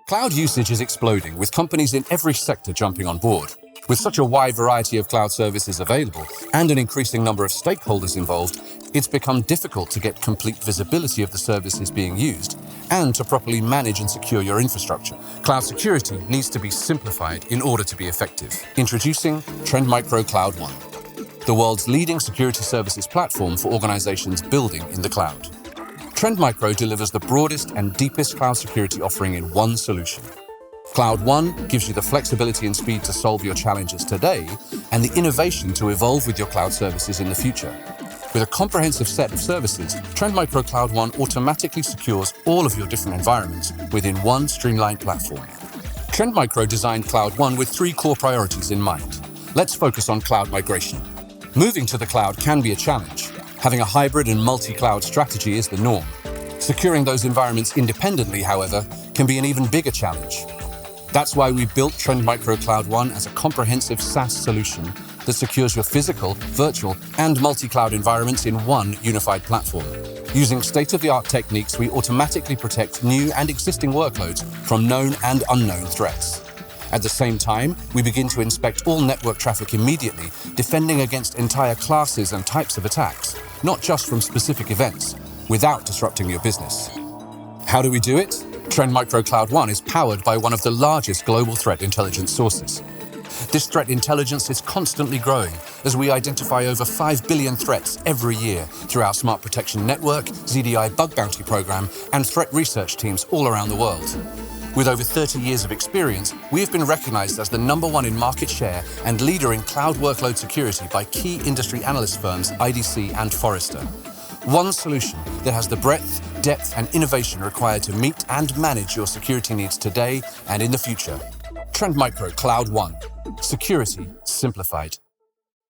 Cloud usage is exploding, with companies in every sector jumping on board. With such a wide variety of cloud services available and an increasing number of stakeholders involved, it's become difficult to get complete visibility of the services being used and to properly manage and secure your infrastructure. Cloud security needs to be simplified in order to be effective. Introducing Trend Micro Cloud One, the world's leading security services platform for organizations building in the cloud. Trend Micro delivers the broadest and deepest cloud security offering in one solution. Cloud One gives you the flexibility and speed to solve your challenges today and the innovation to evolve with your cloud services in the future. With a comprehensive set of services, Trend Micro Cloud One automatically secures all of your different environments within one streamlined platform. Trend Micro designed Cloud One with 3 core priorities in mind. Let's focus on cloud migration. Moving to the cloud can be a challenge. Having a hybrid and multi-cloud strategy is the norm. Securing those environments independently, however, can be an even bigger challenge. That's why we built Trend Micro Cloud One as a comprehensive SaaS solution that secures your physical, virtual, and multi-cloud environments in one unified platform. Using state-of-the-art techniques, we automatically protect new and existing workloads from known and unknown threats. At the same time, we begin to inspect all network traffic immediately, defending against entire classes and types of attacks, not just from specific events, without disrupting your business. How do we do it? Trend Micro Cloud One is powered by one of the largest global threat intelligence sources. This threat intelligence is constantly growing as we identify over 5 billion threats every year through our Smart Protection Network, ZDI Bug Bounty Program, and threat research teams all around the world. With over 30 years of experience, we have been recognized as the #1 in market share and leader in cloud workload security by key industry analyst firms IDC and Forrester. One solution that has the breadth, depth, and innovation required to meet and manage your security needs today and in the future. Trend Micro Cloud One. Security simplified.